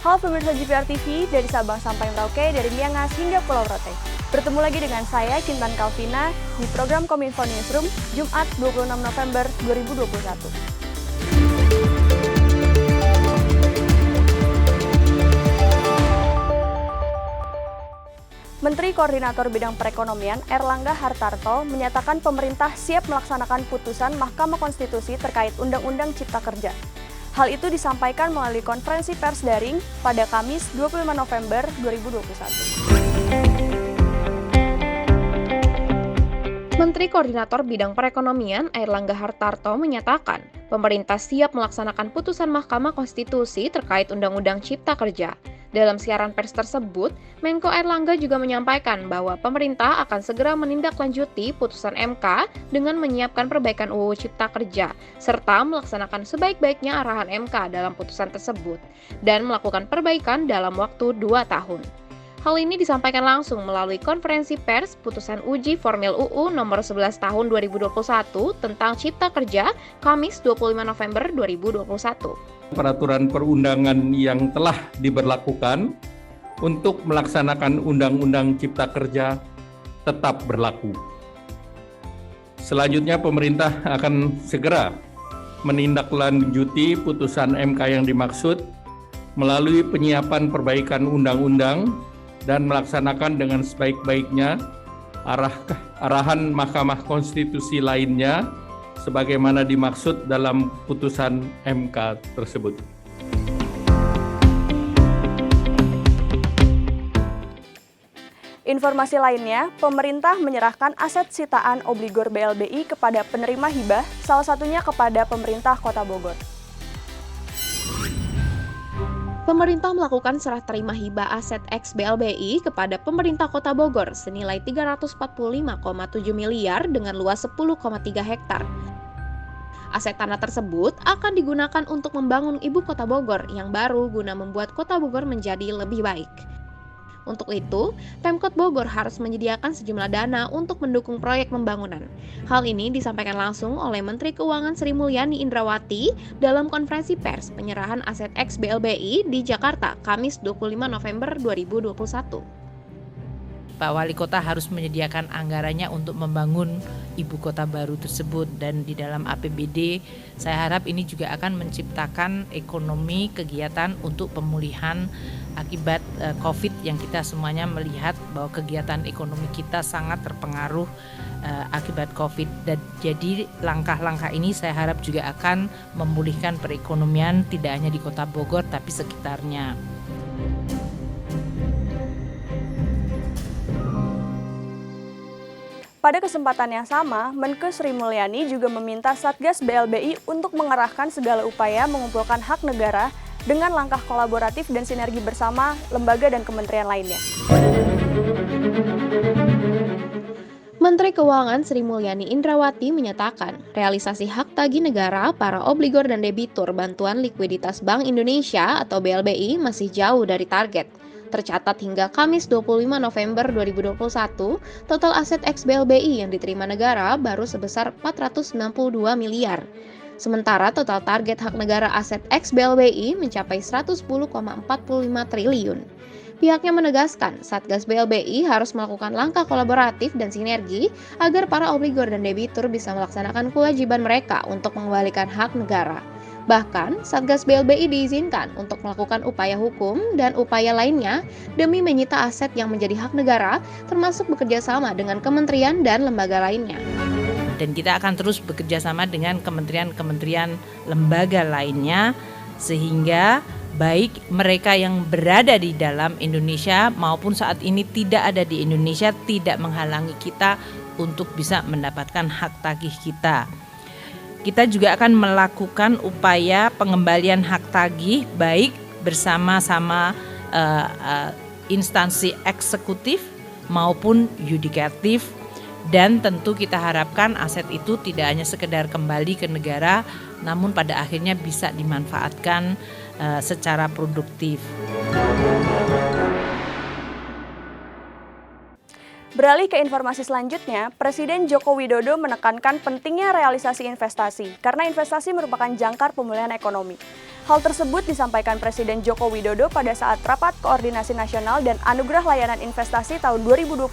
Halo pemirsa GVR TV, dari Sabang sampai Merauke, dari Miangas hingga Pulau Rote. Bertemu lagi dengan saya, Kintan Kalvina, di program Kominfo Newsroom, Jumat 26 November 2021. Menteri Koordinator Bidang Perekonomian Erlangga Hartarto menyatakan pemerintah siap melaksanakan putusan Mahkamah Konstitusi terkait Undang-Undang Cipta Kerja. Hal itu disampaikan melalui konferensi pers daring pada Kamis 25 November 2021. Menteri Koordinator Bidang Perekonomian Erlangga Hartarto menyatakan pemerintah siap melaksanakan putusan Mahkamah Konstitusi terkait Undang-Undang Cipta Kerja. Dalam siaran pers tersebut, Menko Erlangga juga menyampaikan bahwa pemerintah akan segera menindaklanjuti putusan MK dengan menyiapkan perbaikan UU Cipta Kerja, serta melaksanakan sebaik-baiknya arahan MK dalam putusan tersebut, dan melakukan perbaikan dalam waktu 2 tahun. Hal ini disampaikan langsung melalui konferensi pers putusan uji formil UU nomor 11 tahun 2021 tentang Cipta Kerja, Kamis 25 November 2021. Peraturan perundangan yang telah diberlakukan untuk melaksanakan Undang-Undang Cipta Kerja tetap berlaku. Selanjutnya pemerintah akan segera menindaklanjuti putusan MK yang dimaksud melalui penyiapan perbaikan undang-undang dan melaksanakan dengan sebaik-baiknya arahan Mahkamah Konstitusi lainnya sebagaimana dimaksud dalam putusan MK tersebut. Informasi lainnya, pemerintah menyerahkan aset sitaan obligor BLBI kepada penerima hibah, salah satunya kepada pemerintah Kota Bogor. Pemerintah melakukan serah terima hibah aset ex-BLBI kepada pemerintah Kota Bogor senilai 345,7 miliar dengan luas 10,3 hektar. Aset tanah tersebut akan digunakan untuk membangun ibu kota Bogor yang baru guna membuat kota Bogor menjadi lebih baik. Untuk itu, Pemkot Bogor harus menyediakan sejumlah dana untuk mendukung proyek pembangunan. Hal ini disampaikan langsung oleh Menteri Keuangan Sri Mulyani Indrawati dalam konferensi pers penyerahan aset ex-BLBI di Jakarta, Kamis 25 November 2021. Pak Wali Kota harus menyediakan anggarannya untuk membangun ibu kota baru tersebut, dan di dalam APBD saya harap ini juga akan menciptakan ekonomi kegiatan untuk pemulihan akibat COVID yang kita semuanya melihat bahwa kegiatan ekonomi kita sangat terpengaruh akibat COVID, dan jadi langkah-langkah ini saya harap juga akan memulihkan perekonomian tidak hanya di Kota Bogor tapi sekitarnya. Pada kesempatan yang sama, Menkeu Sri Mulyani juga meminta Satgas BLBI untuk mengerahkan segala upaya mengumpulkan hak negara dengan langkah kolaboratif dan sinergi bersama lembaga dan kementerian lainnya. Menteri Keuangan Sri Mulyani Indrawati menyatakan, realisasi hak tagih negara para obligor dan debitur Bantuan Likuiditas Bank Indonesia atau BLBI masih jauh dari target. Tercatat hingga Kamis 25 November 2021, total aset ex-BLBI yang diterima negara baru sebesar 492 miliar. Sementara total target hak negara aset ex-BLBI mencapai 110,45 triliun. Pihaknya menegaskan, Satgas BLBI harus melakukan langkah kolaboratif dan sinergi agar para obligor dan debitur bisa melaksanakan kewajiban mereka untuk mengembalikan hak negara. Bahkan, Satgas BLBI diizinkan untuk melakukan upaya hukum dan upaya lainnya demi menyita aset yang menjadi hak negara, termasuk bekerja sama dengan kementerian dan lembaga lainnya. Dan kita akan terus bekerja sama dengan kementerian-kementerian lembaga lainnya, sehingga baik mereka yang berada di dalam Indonesia maupun saat ini tidak ada di Indonesia tidak menghalangi kita untuk bisa mendapatkan hak tagih kita. Kita juga akan melakukan upaya pengembalian hak tagih baik bersama-sama instansi eksekutif maupun yudikatif, dan tentu kita harapkan aset itu tidak hanya sekedar kembali ke negara namun pada akhirnya bisa dimanfaatkan secara produktif. Beralih ke informasi selanjutnya, Presiden Joko Widodo menekankan pentingnya realisasi investasi karena investasi merupakan jangkar pemulihan ekonomi. Hal tersebut disampaikan Presiden Joko Widodo pada saat Rapat Koordinasi Nasional dan Anugerah Layanan Investasi tahun 2021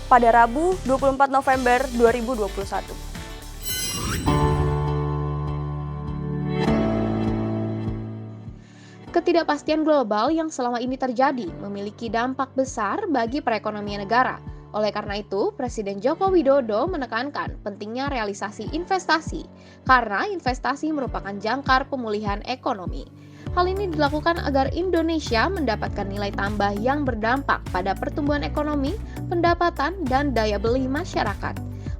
pada Rabu 24 November 2021. Ketidakpastian global yang selama ini terjadi memiliki dampak besar bagi perekonomian negara. Oleh karena itu, Presiden Joko Widodo menekankan pentingnya realisasi investasi, karena investasi merupakan jangkar pemulihan ekonomi. Hal ini dilakukan agar Indonesia mendapatkan nilai tambah yang berdampak pada pertumbuhan ekonomi, pendapatan, dan daya beli masyarakat.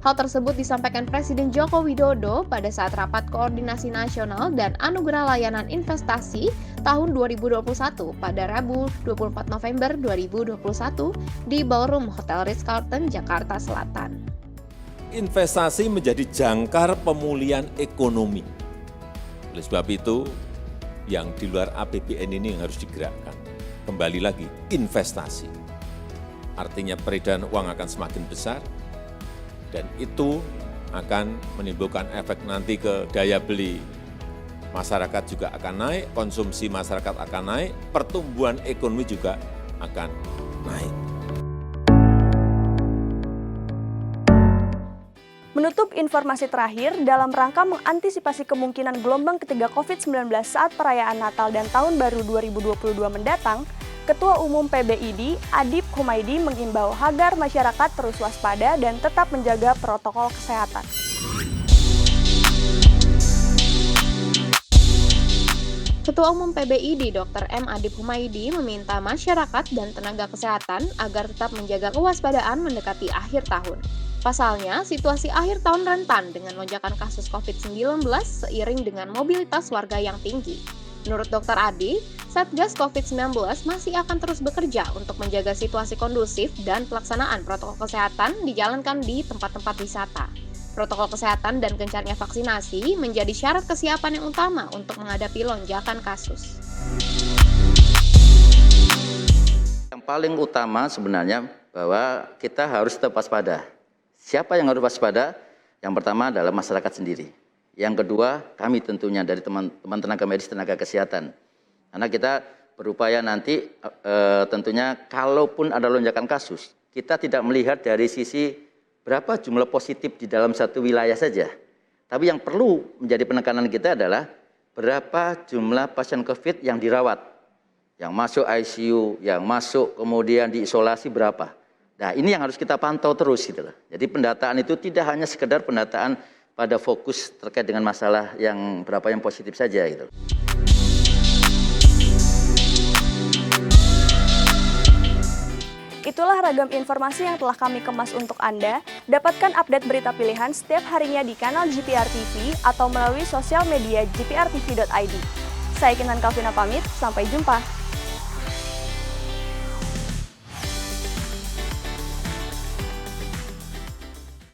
Hal tersebut disampaikan Presiden Joko Widodo pada saat Rapat Koordinasi Nasional dan Anugerah Layanan Investasi tahun 2021 pada Rabu 24 November 2021 di Ballroom Hotel Ritz-Carlton, Jakarta Selatan. Investasi menjadi jangkar pemulihan ekonomi. Oleh sebab itu, yang di luar APBN ini yang harus digerakkan. Kembali lagi, investasi. Artinya peredaran uang akan semakin besar, dan itu akan menimbulkan efek nanti ke daya beli. Masyarakat juga akan naik, konsumsi masyarakat akan naik, pertumbuhan ekonomi juga akan naik. Menutup informasi terakhir, dalam rangka mengantisipasi kemungkinan gelombang ketiga COVID-19 saat perayaan Natal dan Tahun Baru 2022 mendatang, Ketua Umum PBID, Adip Humaydi mengimbau agar masyarakat terus waspada dan tetap menjaga protokol kesehatan. Ketua Umum PBID Dr. M. Adip Humaydi meminta masyarakat dan tenaga kesehatan agar tetap menjaga kewaspadaan mendekati akhir tahun. Pasalnya, situasi akhir tahun rentan dengan lonjakan kasus COVID-19 seiring dengan mobilitas warga yang tinggi. Menurut Dr. Adip, Satgas COVID-19 masih akan terus bekerja untuk menjaga situasi kondusif dan pelaksanaan protokol kesehatan dijalankan di tempat-tempat wisata. Protokol kesehatan dan gencarnya vaksinasi menjadi syarat kesiapan yang utama untuk menghadapi lonjakan kasus. Yang paling utama sebenarnya bahwa kita harus tetap waspada. Siapa yang harus waspada? Yang pertama adalah masyarakat sendiri. Yang kedua, kami tentunya dari teman-teman tenaga medis, tenaga kesehatan. Karena kita berupaya nanti tentunya kalaupun ada lonjakan kasus, kita tidak melihat dari sisi berapa jumlah positif di dalam satu wilayah saja. Tapi yang perlu menjadi penekanan kita adalah berapa jumlah pasien COVID yang dirawat, yang masuk ICU, yang masuk kemudian diisolasi berapa. Nah ini yang harus kita pantau terus gitu loh. Jadi pendataan itu tidak hanya sekedar pendataan pada fokus terkait dengan masalah yang berapa yang positif saja gitu. Itulah ragam informasi yang telah kami kemas untuk Anda. Dapatkan update berita pilihan setiap harinya di kanal GPR TV atau melalui sosial media gprtv.id. Saya Kinan Kalvina pamit, sampai jumpa.